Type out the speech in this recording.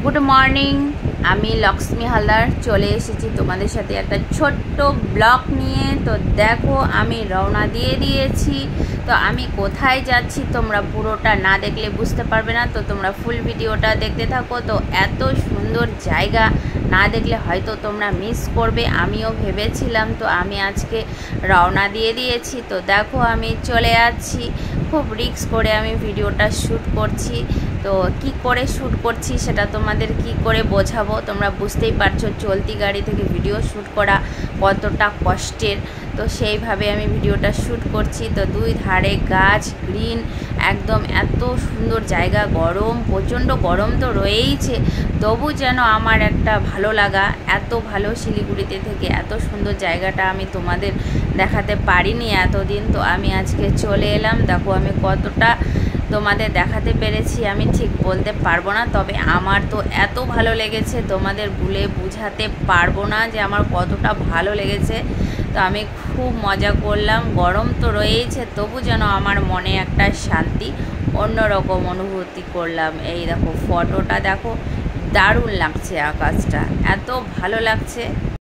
Good morning. আমি লক্ষ্মী হালদার চলে এসেছি তোমাদের সাথে একটা ছোট্ট ব্লগ নিয়ে। তো দেখো আমি রওনা দিয়ে দিয়েছি। তো আমি কোথায় যাচ্ছি তোমরা পুরোটা না দেখলে বুঝতে পারবে না, তো তোমরা ফুল ভিডিওটা দেখতে থাকো। তো এত সুন্দর জায়গা না দেখলে হয়তো তোমরা মিস করবে, আমিও ভেবেছিলাম। তো আমি আজকে রওনা দিয়ে দিয়েছি। তো দেখো আমি চলে যাচ্ছি, খুব রিস্ক করে আমি ভিডিওটা শ্যুট করছি। তো কি করে শ্যুট করছি সেটা তোমাদের কি করে বোঝাবো, তোমরা বুঝতেই পারছো চলতি গাড়ি থেকে ভিডিও শ্যুট করা কতটা কষ্টের। তো সেইভাবে আমি ভিডিওটা শ্যুট করছি। তো দুই ধারে গাছ, গ্রিন, একদম এত সুন্দর জায়গা। গরম, প্রচণ্ড গরম তো রয়েইছে, তবু যেন আমার একটা ভালো লাগা, এত ভালো শিলিগুড়িতে থেকে এত সুন্দর জায়গাটা আমি তোমাদের দেখাতে পারিনি এতদিন। তো আমি আজকে চলে এলাম। দেখো আমি কতটা তোমাদের দেখাতে পেরেছি আমি ঠিক বলতে পারবো না, তবে আমার তো এত ভালো লেগেছে তোমাদের বলে বোঝাতে পারবো না যে আমার কতটা ভালো লেগেছে। তো আমি খুব মজা করলাম। গরম তো রয়েছে, তবু যেন আমার মনে একটা শান্তি, অন্যরকম অনুভূতি করলাম। এই দেখো ফটোটা দেখো, দারুণ লাগছে, আকাশটা এত ভালো লাগছে।